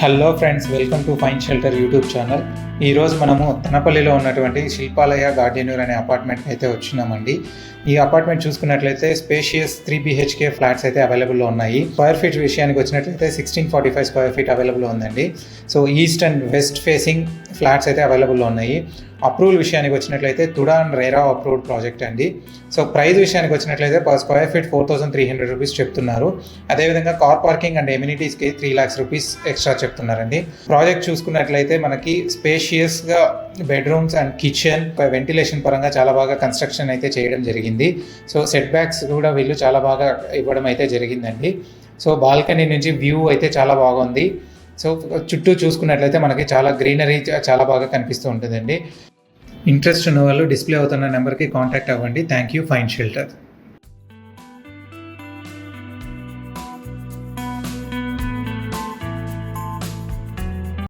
Hello friends, welcome to fine shelter YouTube channel. ఈరోజు మనము తనపల్లిలో ఉన్నటువంటి శిల్పాలయ గార్డెన్యూర్ అనే అపార్ట్మెంట్ అయితే వచ్చినామండి. ఈ అపార్ట్మెంట్ చూసుకున్నట్లయితే స్పేషియస్ 3 BHK ఫ్లాట్స్ అయితే అవైలబుల్లో ఉన్నాయి. స్క్వేర్ ఫీట్ విషయానికి వచ్చినట్లయితే 1645 స్క్వేర్ ఫీట్ అవైలబుల్లో ఉందండి. So east and west facing flats అయితే అవైలబుల్లో ఉన్నాయి. అప్రూవల్ విషయానికి వచ్చినట్లయితే TUDA and RERA approved project అండి. సో ప్రైస్ విషయానికి వచ్చినట్లయితే పర్ స్క్వేర్ ఫీట్ 4300 రూపీస్ చెప్తున్నారు. అదేవిధంగా కార్ పార్కింగ్ అండ్ ఎమ్యూనిటీస్కి 3 lakhs రూపీస్ ఎక్స్ట్రా చెప్తున్నారండి. ప్రాజెక్ట్ చూసుకున్నట్లయితే మనకి స్పేషియస్గా బెడ్రూమ్స్ అండ్ కిచెన్, వెంటిలేషన్ పరంగా చాలా బాగా కన్స్ట్రక్షన్ అయితే చేయడం జరిగింది. సో సెట్ బ్యాక్స్ కూడా వీళ్ళు చాలా బాగా ఇవ్వడం అయితే జరిగిందండి. సో బాల్కనీ నుంచి వ్యూ అయితే చాలా బాగుంది. సో చుట్టూ చూసుకున్నట్లయితే మనకి చాలా గ్రీనరీ చాలా బాగా కనిపిస్తూ ఉంటుందండి. ఇంట్రెస్ట్ ఉన్న వాళ్ళు డిస్ప్లే అవుతున్న నెంబర్కి కాంటాక్ట్ అవ్వండి. Thank you, fine shelter.